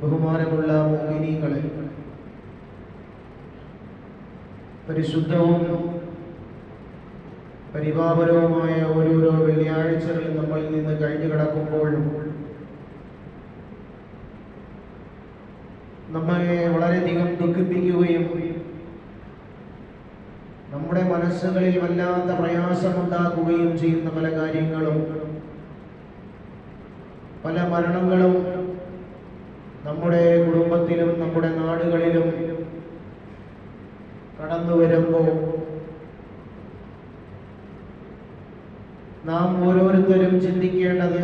ബഹുമാനമുള്ള മുഅ്മിനീങ്ങളെ, പരിശുദ്ധവും പരിപാവനവുമായ ഓരോരോ വെള്ളിയാഴ്ചകൾ നമ്മളിൽ നിന്ന് കഴിഞ്ഞു കിടക്കുമ്പോഴും നമ്മെ വളരെയധികം ദുഃഖിപ്പിക്കുകയും നമ്മുടെ മനസ്സുകളിൽ വല്ലാത്ത പ്രയാസമുണ്ടാക്കുകയും ചെയ്യുന്ന പല കാര്യങ്ങളും, പല മരണങ്ങളും നമ്മുടെ കുടുംബത്തിലും നമ്മുടെ നാടുകളിലും കടന്നു വരുമ്പോൾ നാം ഓരോരുത്തരും ചിന്തിക്കേണ്ടത്,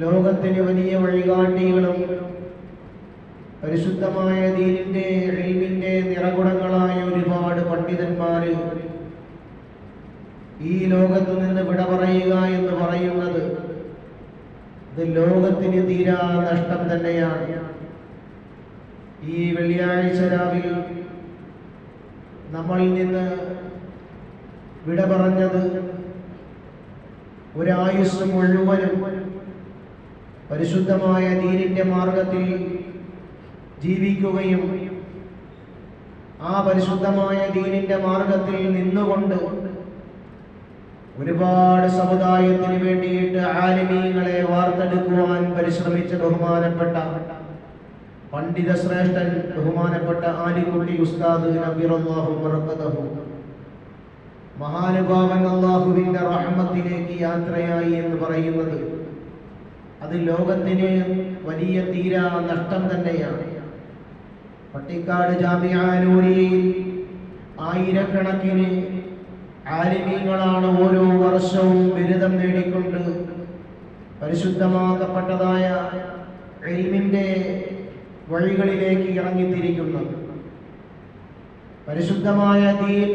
ലോകത്തിന് വലിയ വഴികാട്ടികളും പരിശുദ്ധമായ ദീനിന്റെ ഇൽമിന്റെ നിറകുടങ്ങളായ ഒരുപാട് പണ്ഡിതന്മാര് ഈ ലോകത്ത് നിന്ന് വിട പറയുക എന്ന് പറയുന്നത് ഇത് ലോകത്തിന് തീരാ നഷ്ടം തന്നെയാണ്. ഈ വെള്ളിയാഴ്ച രാവിൽ നമ്മളിൽ നിന്ന് വിട പറഞ്ഞത് ഒരായുസ് മുഴുവനും പരിശുദ്ധമായ ദീനിന്റെ മാർഗത്തിൽ ജീവിക്കുകയും ആ പരിശുദ്ധമായ ദീനിന്റെ മാർഗത്തിൽ നിന്നുകൊണ്ട് ഒരുപാട് സമുദായത്തിന് വേണ്ടിയിട്ട് ആലിമീങ്ങളെ വാർത്തെടുക്കുവാൻ പരിശ്രമിച്ച ബഹുമാനപ്പെട്ട പണ്ഡിത ശ്രേഷ്ഠൻ ബഹുമാനപ്പെട്ട ആലിക്കുട്ടി ഉസ്താദ് നബിറല്ലാഹു ബറകതഹു മഹാനുഭാവൻ അല്ലാഹുവിന്റെ റഹ്മത്തിലേക്ക് യാത്രയായി എന്ന് പറയുന്നത് അത് ലോകത്തിന് വലിയ തീരാ നഷ്ടം തന്നെയാണ്. പട്ടിക്കാട് ജാമിഅ നൂരിയയിൽ ആയിരക്കണക്കിന് ആലിമീങ്ങളാണ് ഓരോ വർഷവും ബിരുദം നേടിക്കൊണ്ട് പരിശുദ്ധമാക്കപ്പെട്ടതായ ഇൽമിന്റെ വഴികളിലേക്ക് ഇറങ്ങിത്തിരിക്കുന്നത്. പരിശുദ്ധമായ ദീൻ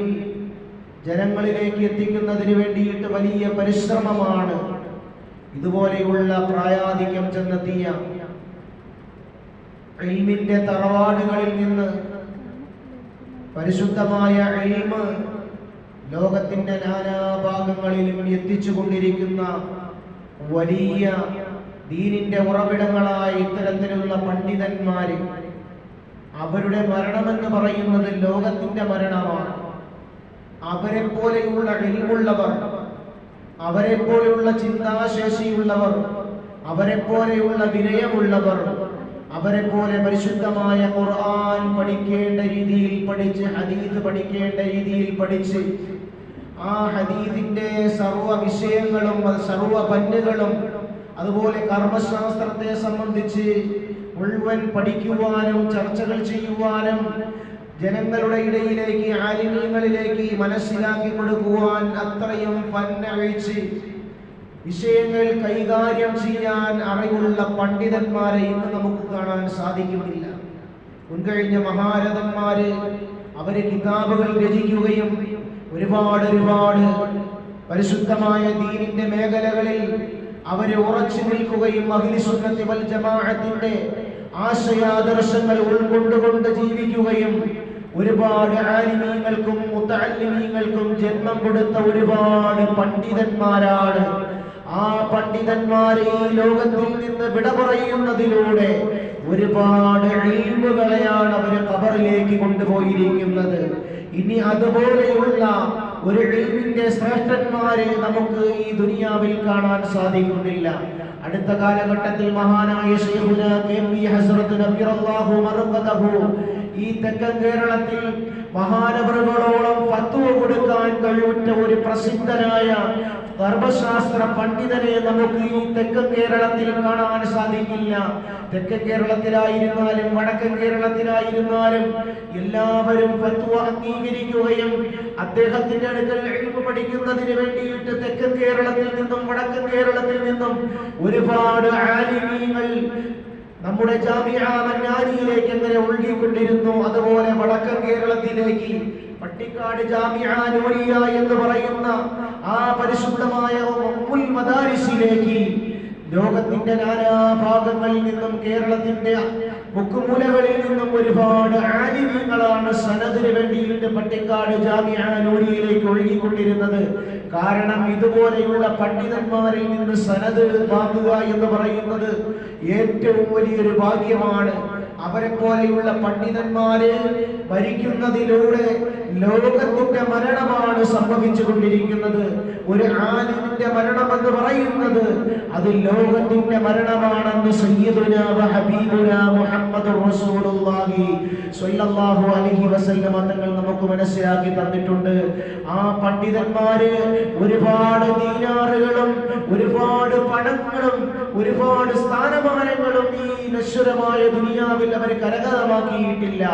ജനങ്ങളിലേക്ക് എത്തിക്കുന്നതിന് വേണ്ടിയിട്ട് വലിയ പരിശ്രമമാണ് ഇതുപോലെയുള്ള പ്രായാധിക്യം ചെന്നെത്തിയ ഇൽമിന്റെ തറവാടുകളിൽ നിന്ന് പരിശുദ്ധമായ ഇൽമ് ലോകത്തിന്റെ നാനാഭാഗങ്ങളിലും എത്തിച്ചുകൊണ്ടിരിക്കുന്ന വലിയ ദീനിന്റെ ഉറവിടങ്ങളായ ഇത്തരത്തിലുള്ള പണ്ഡിതന്മാര്, അവരുടെ മരണമെന്ന് പറയുന്നത് ലോകത്തിന്റെ മരണമാണ്. അവരെ പോലെയുള്ള ഇൽമുള്ളവർ, അവരെ പോലെയുള്ള ചിന്താശേഷിയുള്ളവർ, അവരെ പോലെയുള്ള വിനയമുള്ളവർ, അവരെ പോലെ പരിശുദ്ധമായ ഖുർആൻ പഠിക്കേണ്ട രീതിയിൽ പഠിച്ച്, ഹദീസ് പഠിക്കേണ്ട രീതിയിൽ പഠിച്ച്, ആ ഹദീസിന്റെ സർവ്വ വിഷയങ്ങളും സർവ്വ പന്നുകളും അതുപോലെ കർമ്മശാസ്ത്രത്തെ സംബന്ധിച്ച് മുഴുവൻ പഠിക്കുവാനും ചർച്ചകൾ ചെയ്യുവാനും ജനങ്ങളുടെ ഇടയിലേക്ക് ആലിമീങ്ങളിലേക്ക് മനസ്സിലാക്കി കൊടുക്കുവാൻ അത്രയും പന്നഴിച്ച് വിഷയങ്ങൾ കൈകാര്യം ചെയ്യാൻ അറിവുള്ള പണ്ഡിതന്മാരെ ഇന്ന് നമുക്ക് കാണാൻ സാധിക്കുന്നില്ല. മുൻകഴിഞ്ഞ മഹാരഥന്മാര് അവര് കിതാബുകൾ രചിക്കുകയും ഒരുപാട് പരിശുദ്ധമായ ദീനിന്റെ മേഖലകളിൽ അവര് ഉറച്ചു നിൽക്കുകയും അഹ്ലു സുന്നത്തി വൽ ജമാഅത്തിന്റെ ആശയാദർശങ്ങൾ ഉൾക്കൊണ്ടുകൊണ്ട് ജീവിക്കുകയും ഒരുപാട് ആലിമീങ്ങൾക്കും മുതഅല്ലിമീങ്ങൾക്കും ജന്മം കൊടുത്ത ഒരുപാട് പണ്ഡിതന്മാരാണ്. ആ പണ്ഡിതന്മാരെ ഈ ലോകത്തിൽ നിന്ന് വിട പറയുന്നതിലൂടെ ഒരുപാട് ഇൽമുകളെയാണ് അവർ ഖബറിലേക്ക് കൊണ്ടുപോയിരിക്കുന്നത്. ഇനി അതുപോലെയുള്ള ഒരു ഇൽമിന്റെ ശ്രേഷ്ഠന്മാരെ നമുക്ക് ഈ ദുനിയാവിൽ കാണാൻ സാധിക്കുന്നില്ല. അടുത്ത കാലഘട്ടത്തിൽ മഹാനായ ശൈഖുന കെ.പി. ഹസ്രത്ത് നബിറല്ലാഹു ബറകതഹു ഈ തെക്കൻ കേരളത്തിൽ മഹാനവറുകളോളം ഫത്വ കൊടുക്കാൻ കഴിവുറ്റ ഒരു പ്രസിദ്ധനായ ധർമ്മശാസ്ത്ര പണ്ഡിതനെ നമുക്ക് ഈ തെക്കൻ കേരളത്തിൽ കാണാൻ സാധിക്കില്ല. തെക്കൻ കേരളത്തിലായിരുന്നാലും വടക്കൻ കേരളത്തിലായിരുന്നാലും എല്ലാവരും ഫത്വ അംഗീകരിക്കുകയും അദ്ദേഹത്തിന്റെ അടുക്കൽ ഇൽമു പഠിക്കുന്നതിന് വേണ്ടിയിട്ട് തെക്കൻ കേരളത്തിൽ നിന്നും വടക്കൻ കേരളത്തിൽ നിന്നും ഒരുപാട് ആലിമീങ്ങൾ നമ്മുടെ ജാമിഅ മന്നാനിയിലേക്ക് എങ്ങനെ ഒഴുകിക്കൊണ്ടിരുന്നു, അതുപോലെ വടക്കൻ കേരളത്തിലേക്ക് പട്ടിക്കാട് ജാമിഅ നൂരിയ എന്ന് പറയുന്ന ആ പരിശുദ്ധമായ ഉമ്മുൽ മദാരിസിലേക്ക് ലോകത്തിന്റെ നാനാഭാഗങ്ങളിൽ നിന്നും കേരളത്തിന്റെ മുക്കുമൂലകളിൽ നിന്നും ഒരുപാട് ആലിമീങ്ങളാണ് സനദിന് വേണ്ടിയിട്ട് പട്ടിക്കാട് ജാമിഅ നൂരിയയിലേക്ക് ഒഴുകിക്കൊണ്ടിരുന്നത്. കാരണം ഇതുപോലെയുള്ള പണ്ഡിതന്മാരിൽ നിന്ന് സനദ് വാങ്ങുക എന്ന് പറയുന്നത് ഏറ്റവും വലിയൊരു ഭാഗ്യമാണ്. അവരെ പോലെയുള്ള പണ്ഡിതന്മാര് ഭരിക്കുന്നതിലൂടെ ലോകത്തിന്റെ മരണമാണ് സംഭവിച്ചു കൊണ്ടിരിക്കുന്നത്. ഒരു ആലിമിന്റെ മരണമെന്ന് പറയുന്നത് അത് ലോകത്തിന്റെ മരണമാണെന്ന് സയ്യിദുനാ വ ഹബീബുനാ മുഹമ്മദുർ റസൂലുള്ളാഹി സ്വല്ലല്ലാഹു അലൈഹി വസല്ലം തങ്ങൾ നമുക്ക് മനസ്സിലാക്കി തന്നിട്ടുണ്ട്. ആ പണ്ഡിതന്മാര് ഒരുപാട് ദീനാറുകളും ഒരുപാട് പണങ്ങളും ഒരുപാട് സ്ഥാനമാനങ്ങളും ഈ നശ്വരമായ ദുനിയാവിൽ അവർ കരഗതമാക്കിയിട്ടില്ല.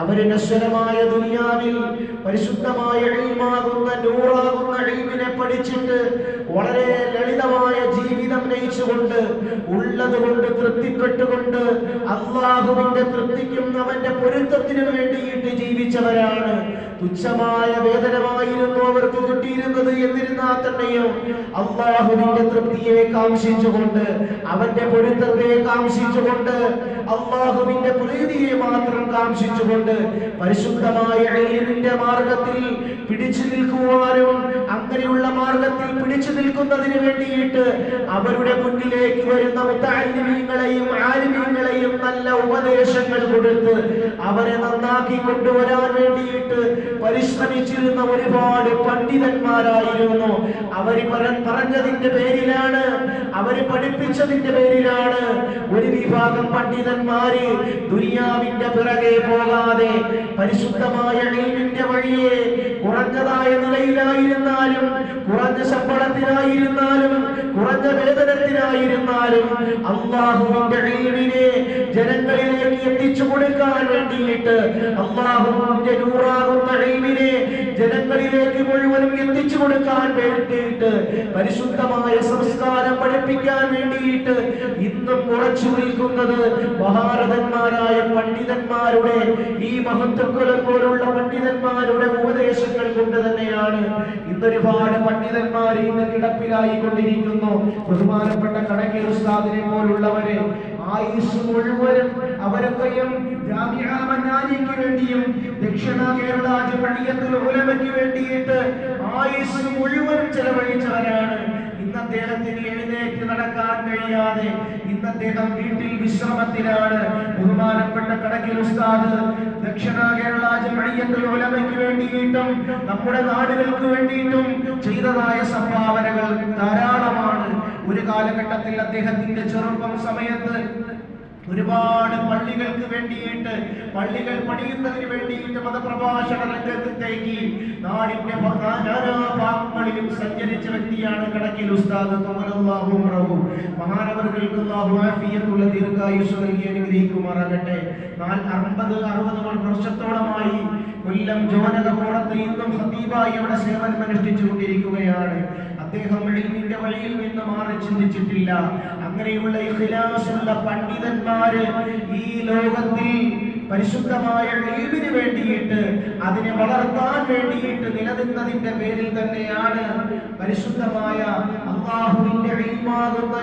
അവര് നശ്വരമായ ദുനിയാവിൽ പരിശുദ്ധമായ ഇൽമാകുന്ന നൂറാകുന്ന ഇൽമിനെ പഠിച്ചിട്ട് വളരെ ലളിതമായ ജീവിതം നയിച്ചുകൊണ്ട് ഉള്ളതുകൊണ്ട് തൃപ്തിപ്പെട്ടുകൊണ്ട് അള്ളാഹുവിന്റെ തൃപ്തിക്കും അവന്റെ പൊരുത്തത്തിനു വേണ്ടിയിട്ട് ജീവിച്ചവരാണ്. തുച്ഛമായ വേതനമായിരുന്നു അവർക്ക് കിട്ടിയിരുന്നത്. എന്നിരുന്നാൽ തന്നെയോ അള്ളാഹുവിന്റെ തൃപ്തിയെ കാംക്ഷിച്ചുകൊണ്ട് അവന്റെ പൊരുത്തത്തെ കാംക്ഷിച്ചുകൊണ്ട് അള്ളാഹുവിന്റെ പ്രീതിയെ മാത്രം കാംക്ഷിച്ചുകൊണ്ട് പരിശുദ്ധമായ ഇൽമിന്റെ മാർഗത്തിൽ പിടിച്ചു നിൽക്കുവാനും അങ്ങനെയുള്ള മാർഗത്തിൽ പിടിച്ചു നിൽക്കുന്നതിന് വേണ്ടിയിട്ട് അവരുടെ മുന്നിലേക്ക് വരുന്ന മുതഅല്ലിമീങ്ങളെയും ആലിമീങ്ങളെയും നല്ല ഉപദേശങ്ങൾ കൊടുത്ത് അവരെ നന്നാക്കി കൊണ്ടുവരാൻ വേണ്ടിയിട്ട് പരിശ്രമിച്ചിരുന്ന ഒരുപാട് പണ്ഡിതന്മാരായിരുന്നു. അവര് പറഞ്ഞതിന്റെ പേരിലാണ്, അവര് പഠിപ്പിച്ചതിന്റെ പേരിലാണ് ഒരു വിഭാഗം പണ്ഡിതന്മാര് ദുനിയാവിന്റെ പിറകെ പോകാതെ പരിശുദ്ധമായ ഇൽമിന്റെ വഴിയെ കുറഞ്ഞതായ നിലയിലായിരുന്നാലും കുറഞ്ഞ ശമ്പളത്തിനായിരുന്നാലും കുറഞ്ഞ വേതനത്തിനായിരുന്നാലും അള്ളാഹുവിന്റെ ഇൽമിനെ ജനങ്ങളിലേക്ക് എത്തിച്ചു കൊടുക്കാൻ വേണ്ടിയിട്ട് അള്ളാഹുവിന്റെ നൂറാകുന്ന ഇൽമിനെ ജനങ്ങളിലേക്ക് മുഴുവനും എത്തിച്ചു കൊടുക്കാൻ വേണ്ടിയിട്ട് പരിശുദ്ധമായ സംസ്കാരം പഠിപ്പിക്കാൻ വേണ്ടിയിട്ട് ഇന്നും ഉറച്ചു നിൽക്കുന്നത് മഹാരഥന്മാരായ പണ്ഡിതന്മാരുടെ ഈ മഹത്വക്കുലം പോലുള്ള പണ്ഡിതന്മാരുടെ ഉപദേശങ്ങൾ കൊണ്ട് തന്നെയാണ്. ഇന്നൊരുപാട് പണ്ഡിതന്മാർ ഇന്ന് കിടപ്പിലായി കൊണ്ടിരിക്കുന്നു. ബഹുമാനപ്പെട്ട കടക്കൽ ഉസ്താദിനെ പോലുള്ളവരെ ആയുസ് മുഴുവനും അവരൊക്കെയും ജാമിഅ മന്നാനിക്ക് വേണ്ടിയും ദക്ഷിണ കേരള ജംഇയ്യത്തുൽ ഉലമയ്ക്ക് വേണ്ടിയിട്ട് ആയുസ് മുഴുവനും ചെലവഴിച്ചവരാണ്. ഇന്ന് അദ്ദേഹത്തിന് എഴുന്നേറ്റ് നടക്കാൻ കഴിയാതെ ഇന്ന് അദ്ദേഹം വീട്ടിൽ വിശ്രമത്തിലാണ്. ബഹുമാനപ്പെട്ട കടക്കൽ ഉസ്താദ് ദക്ഷിണ കേരള ജംഇയ്യത്തുൽ ഉലമയ്ക്ക് വേണ്ടിയിട്ടും നമ്മുടെ നാടുകൾക്ക് വേണ്ടിയിട്ടും ചെയ്തതായ സംഭാവനകൾ ധാരാളമാണ്. ഒരു കാലഘട്ടത്തിൽ അദ്ദേഹത്തിന്റെ ചെറുപ്പം സമയത്ത് ഒരുപാട് പള്ളികൾക്ക് വേണ്ടിയിട്ട് പള്ളികൾ പണിയുന്നതിന് വേണ്ടിയിട്ട് മതപ്രഭാഷണ രംഗത്തേക്ക് നാടിന്റെ നാനാഭാഗങ്ങളിലും സഞ്ചരിച്ച വ്യക്തിയാണ് കടക്കൽ ഉസ്താദ്. മഹാനവറുകൾക്ക് അല്ലാഹു ആഫിയത്തുള്ള ദീർഘായുസ്സ് നൽകി അനുഗ്രഹിക്കുമാറാകട്ടെ. 60 വർഷത്തോളമായി കൊല്ലം ജോനകക്കോടത്ത് ഇന്നും ഖതീബായി അവിടെ സേവനം അനുഷ്ഠിച്ചുകൊണ്ടിരിക്കുകയാണ്. അദ്ദേഹം ഇൽമിന്റെ വഴിയിൽ നിന്ന് മാറി ചിന്തിച്ചിട്ടില്ല. അങ്ങനെയുള്ള ഇഖ്ലാസുള്ള പണ്ഡിതന്മാര് ഈ ലോകത്തിൽ പരിശുദ്ധമായ ഇൽമിന് വേണ്ടിയിട്ട് അതിനെ വളർത്താൻ വേണ്ടിയിട്ട് നിലനിന്നതിന്റെ പേരിൽ തന്നെയാണ് പരിശുദ്ധമായ അല്ലാഹുവിന്റെ ഇൽമാകുന്ന